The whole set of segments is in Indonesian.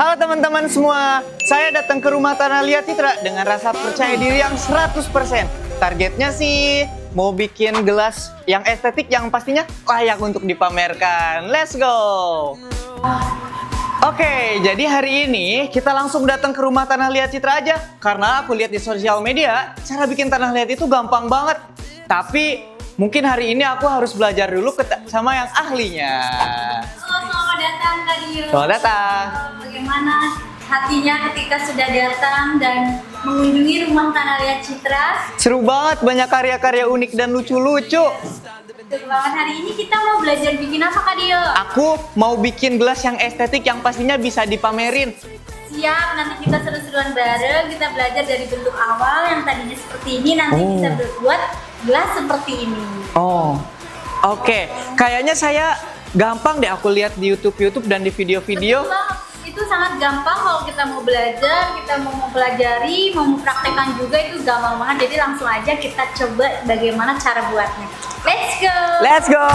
Halo teman-teman semua, saya datang ke rumah Tanah Liat Citra dengan rasa percaya diri yang 100%. Targetnya sih mau bikin gelas yang estetik yang pastinya layak untuk dipamerkan. Let's go! Oke, jadi hari ini kita langsung datang ke rumah Tanah Liat Citra aja. Karena aku lihat di sosial media, cara bikin Tanah Liat itu gampang banget. Tapi mungkin hari ini aku harus belajar dulu sama yang ahlinya. Halo, selamat datang Kak Dio. Selamat datang. Bagaimana hatinya ketika sudah datang dan mengunjungi rumah Tanah Liat Citra? Seru banget, banyak karya-karya unik dan lucu-lucu. Betul banget, hari ini kita mau belajar bikin apa Kak Dio? Aku mau bikin gelas yang estetik yang pastinya bisa dipamerin. Siap, nanti kita seru-seruan bareng, kita belajar dari bentuk awal yang tadinya seperti ini, nanti kita berbuat gelas seperti ini. Oh, oke. Kayaknya saya gampang deh aku lihat di YouTube dan di video-video. Betul banget. Itu sangat gampang kalau kita mau belajar, kita mau mempelajari, mau mempraktekkan juga itu gampang banget. Jadi langsung aja kita coba bagaimana cara buatnya. Let's go! Let's go!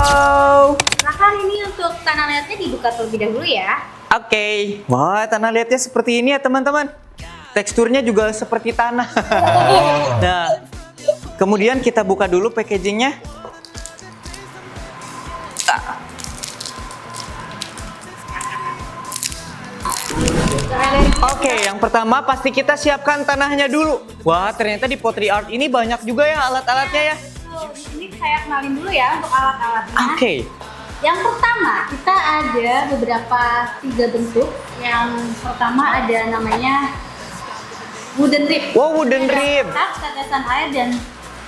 Silahkan ini untuk tanah liatnya dibuka terlebih dahulu ya. Oke. Wah, tanah liatnya seperti ini ya teman-teman. Teksturnya juga seperti tanah. Nah, kemudian kita buka dulu packagingnya. Oke, yang pertama pasti kita siapkan tanahnya dulu. Wah, ternyata di Pottery Art ini banyak juga ya alat-alatnya ya. Ini saya kenalin dulu ya untuk alat-alatnya. Oke. Yang pertama kita ada beberapa 3 bentuk. Yang pertama ada namanya wooden rib. Wow, wooden rib. Tetesan air dan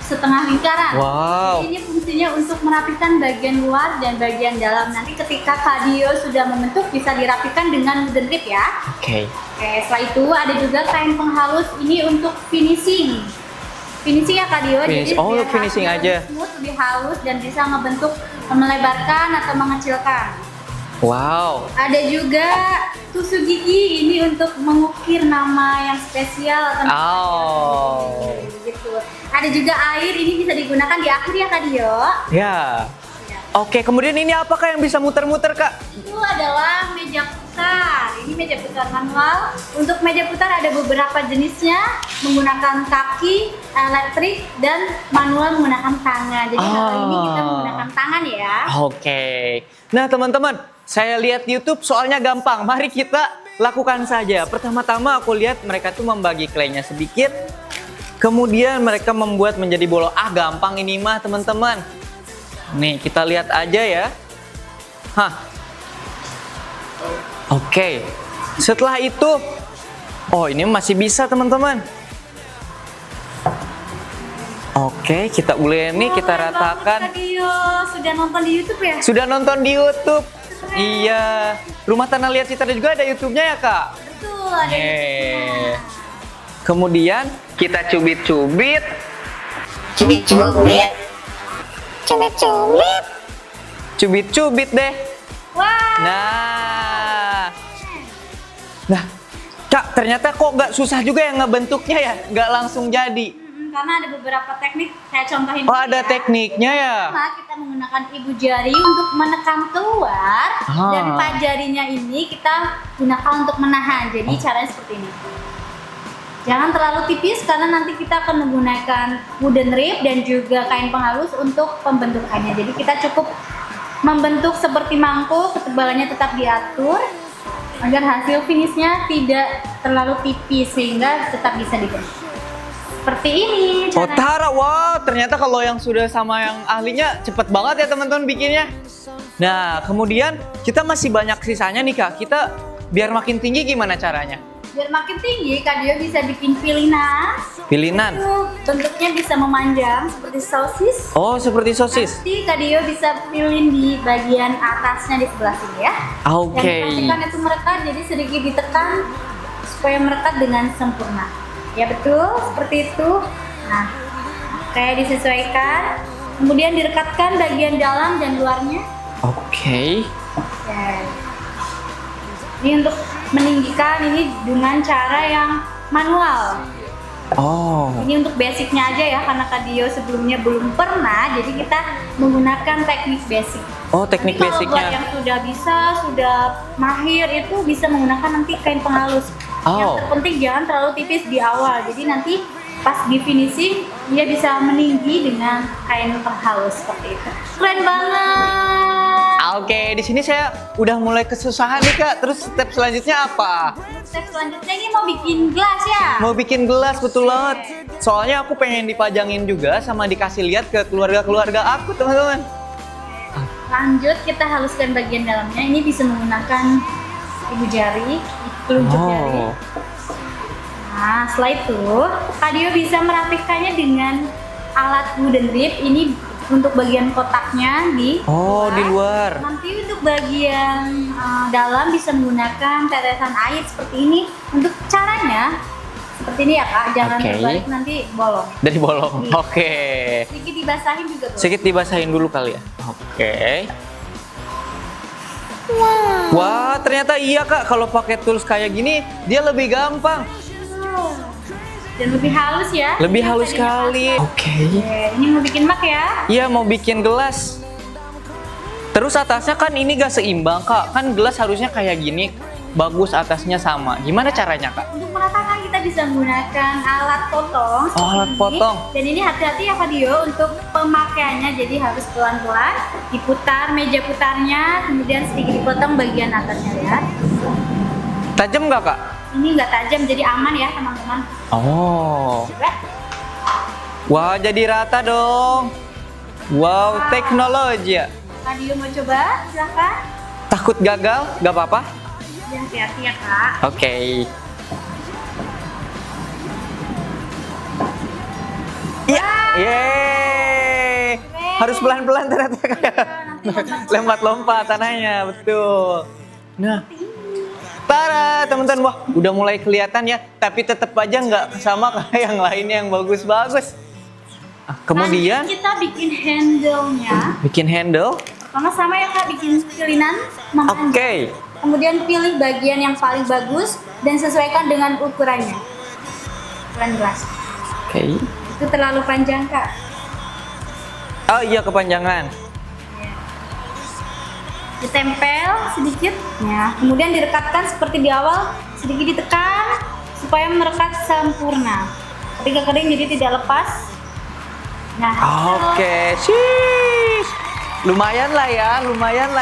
setengah lingkaran. Wow. Jadi ini fungsinya untuk merapikan bagian luar dan bagian dalam. Nanti ketika Kak Dio sudah membentuk bisa dirapikan dengan wooden rib ya. Oke. Oke, setelah itu ada juga kain penghalus ini untuk finishing. Finishing ya Kak Dio. Jadi Oh, biar finishing hasilnya aja. smooth, lebih halus dan bisa ngebentuk, melebarkan atau mengecilkan. Wow. Ada juga tusuk gigi ini untuk mengukir nama yang spesial atau gitu. Ada juga air, ini bisa digunakan di akhir ya Kak Dio. Ya. Oke, kemudian ini apakah yang bisa muter-muter, Kak? Itu adalah meja putar. Ini meja putar manual. Untuk meja putar ada beberapa jenisnya, menggunakan kaki, elektrik, dan manual menggunakan tangan. Jadi kali ini kita menggunakan tangan ya. Oke. Nah, teman-teman, saya lihat di YouTube soalnya gampang. Mari kita lakukan saja. Pertama-tama aku lihat mereka tuh membagi claynya sedikit. Kemudian mereka membuat menjadi bolong. Gampang ini mah, teman-teman. Nih, kita lihat aja ya. Oke. Setelah itu, ini masih bisa, teman-teman. Oke, kita uleni, kita ratakan. Kak Dio, sudah nonton di YouTube ya? Sudah nonton di YouTube. Iya. Rumah Tanah Liat Citra juga ada YouTube-nya ya, Kak? Betul, ada YouTube-nya. Kemudian kita cubit-cubit. Cubit-cubit deh. Wah. Nah, Kak, ternyata kok nggak susah juga ya ngebentuknya ya? Nggak langsung jadi. Karena ada beberapa teknik, saya contohin Oh, dulu ada ya. tekniknya ya? Pertama, kita menggunakan ibu jari untuk menekan keluar. Dan empat jarinya ini kita gunakan untuk menahan. Jadi caranya seperti ini. Jangan terlalu tipis karena nanti kita akan menggunakan wooden rib dan juga kain penghalus untuk pembentukannya. Jadi kita cukup membentuk seperti mangkuk, ketebalannya tetap diatur agar hasil finishnya tidak terlalu tipis sehingga tetap bisa dibentuk. Seperti ini caranya. Wow, ternyata kalau yang sudah sama yang ahlinya cepet banget ya teman-teman bikinnya. Nah, kemudian kita masih banyak sisanya nih Kak. Kita biar makin tinggi gimana caranya? Biar makin tinggi, Kak Dio bisa bikin pilinan. Pilinan? Itu bentuknya bisa memanjang seperti sosis. Oh, seperti sosis? Nanti Kak Dio bisa pilih di bagian atasnya di sebelah sini ya. Oke. Dan pastikan itu merekat, jadi sedikit ditekan supaya merekat dengan sempurna. Ya betul, seperti itu. Nah, kayak disesuaikan. Kemudian direkatkan bagian dalam dan luarnya. Oke. Ya. Ini untuk meninggikan ini dengan cara yang manual. Oh. Ini untuk basicnya aja ya, karena Kak Dio sebelumnya belum pernah, jadi kita menggunakan teknik basic. Oh, teknik Tapi kalau buat basicnya. yang sudah bisa, sudah mahir itu bisa menggunakan nanti kain penghalus. Yang Oh. terpenting jangan terlalu tipis di awal. Jadi nanti pas di finishing dia bisa meninggi dengan kain penghalus seperti itu. Keren banget. Oke, di sini saya udah mulai kesusahan nih Kak. Terus step selanjutnya apa? Step selanjutnya ini mau bikin gelas ya. Mau bikin gelas, betul banget. Soalnya aku pengen dipajangin juga sama dikasih lihat ke keluarga-keluarga aku, teman-teman. Lanjut kita haluskan bagian dalamnya. Ini bisa menggunakan ibu jari, telunjuk jari. Nah, setelah itu Kak Dio bisa merapikannya dengan alat wooden rib. Ini untuk bagian kotaknya di Di luar. Nanti untuk bagian dalam bisa menggunakan tetesan air seperti ini. Untuk caranya seperti ini ya Kak, jangan Oke. terbalik nanti bolong. Dari bolong. Iya. Oke. Sedikit dibasahin juga boleh. Sedikit dibasahin dulu kali ya. Oke. Wah, ternyata iya Kak, kalau pakai tools kayak gini dia lebih gampang. Dan lebih halus ya. Lebih Ini halus tadinya sekali. kasar. Oke. Oke, ini mau bikin mug ya. Iya, mau bikin gelas. Terus atasnya kan ini gak seimbang Kak. Kan gelas harusnya kayak gini. Bagus atasnya sama. Gimana caranya Kak? Untuk meratakan kita bisa menggunakan alat potong. Oh, alat seperti ini. potong. Dan ini hati-hati ya Kak Dio untuk pemakaiannya. Jadi harus pelan-pelan diputar meja putarnya, kemudian sedikit dipotong bagian atasnya ya. Tajam gak Kak? Ini nggak tajam, jadi aman ya teman-teman. Oh. Coba. Wah, jadi rata dong. Wow, teknologi ya. Kak Dio mau coba? Silahkan. Takut gagal? Gak apa-apa? Dan hati-hati ya Kak. Oke. Iya. Yeay. Harus pelan-pelan ternyata Kak. Nanti Lompat-lompat tanahnya, betul. Nah. Tara, teman-teman, wah udah mulai kelihatan ya, tapi tetap aja nggak sama kayak yang lainnya yang bagus-bagus. Kemudian lanjut kita bikin handle-nya. bikin handle. Pertama sama ya Kak, bikin pilihan memanjang. Oke. Kemudian pilih bagian yang paling bagus dan sesuaikan dengan ukurannya. Ukuran gelas. Oke. Itu terlalu panjang Kak. Oh iya, kepanjangan. Ditempel sedikit ya. Kemudian direkatkan seperti di awal, sedikit ditekan supaya merekat sempurna. Ketika kering jadi tidak lepas. Nah, Oke, shish. Lumayan lah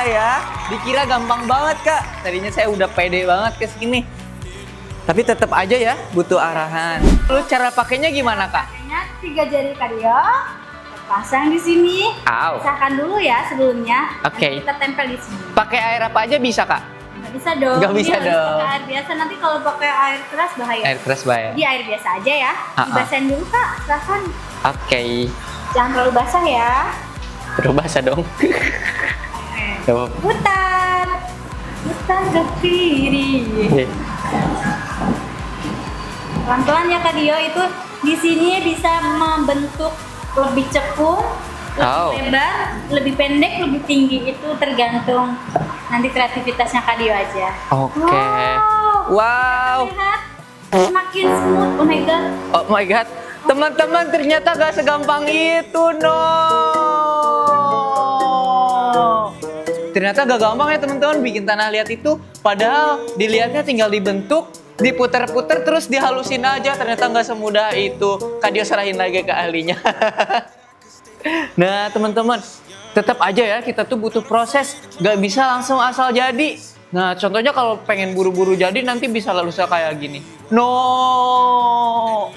ya. Dikira gampang banget Kak. Tadinya saya udah pede banget ke sini. Tapi tetap aja ya butuh arahan. Lalu cara pakainya gimana Kak? pakainya 3 jari Kak Dio. Pasang di sini. Au. Pisahkan dulu ya sebelumnya. Oke. Nanti kita tempel di sini. Pakai air apa aja bisa Kak? Nggak bisa dong. Nggak bisa Ini harus dong. pakai air biasa. Nanti kalau pakai air keras bahaya. Air keras bayar. Jadi air biasa aja ya. Dibasahin dulu Kak. Silahkan. Oke. Jangan terlalu basah ya. Terus basah dong. Oke. Gak apa-apa. Putar. Putar ke kiri. Oke. Pelan-pelan ya Kak Dio, itu di sini bisa membentuk lebih cekung, lebih Oh. lebar, lebih pendek, lebih tinggi. Itu tergantung nanti kreativitasnya Kak Dio aja. Oke. Wow. Lihat, semakin smooth. Oh my god. Oh my god. Teman-teman, ternyata gak segampang itu, no. Ternyata gak gampang ya teman-teman bikin tanah liat itu. Padahal dilihatnya tinggal dibentuk, diputer-puter terus dihalusin aja. Ternyata nggak semudah itu. Kak Dio serahin lagi ke ahlinya. Nah teman-teman, tetap aja ya kita tuh butuh proses. Nggak bisa langsung asal jadi. Nah contohnya kalau pengen buru-buru jadi nanti bisa lusa kayak gini. No.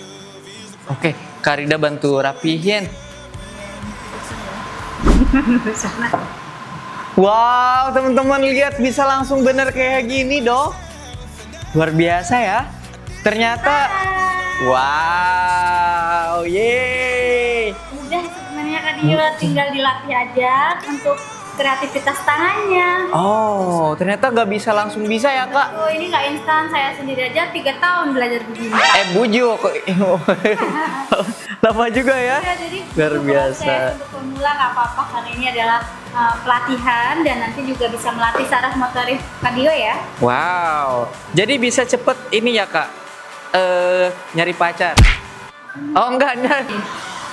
Oke, Kak Rida bantu rapihin. Wow, teman-teman lihat bisa langsung bener kayak gini dong. Luar biasa ya. Ternyata wow, yeay. Udah sebenarnya Kak Dio, tinggal dilatih aja untuk kreativitas tangannya. Oh, ternyata nggak bisa langsung bisa ya Kak. Oh, ini nggak instan, saya sendiri aja 3 tahun belajar begini. Bujuk. Lama juga ya. Ya, jadi Luar untuk biasa. proses, untuk pemula nggak apa-apa karena ini adalah pelatihan dan nanti juga bisa melatih saraf motorik Kak Dio ya. Wow. Jadi bisa cepet ini ya Kak. Nyari pacar. Oh enggak.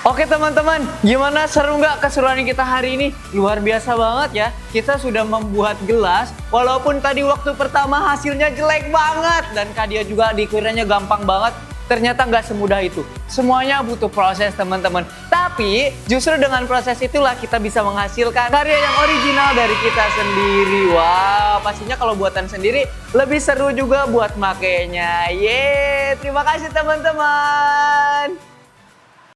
Oke teman-teman, gimana, seru nggak keseruan kita hari ini? Luar biasa banget ya. Kita sudah membuat gelas, walaupun tadi waktu pertama hasilnya jelek banget. Dan Kak Dia juga dikiranya gampang banget. Ternyata nggak semudah itu. Semuanya butuh proses teman-teman. Tapi justru dengan proses itulah kita bisa menghasilkan karya yang original dari kita sendiri. Wow, pastinya kalau buatan sendiri lebih seru juga buat makainya. Yeay, terima kasih teman-teman.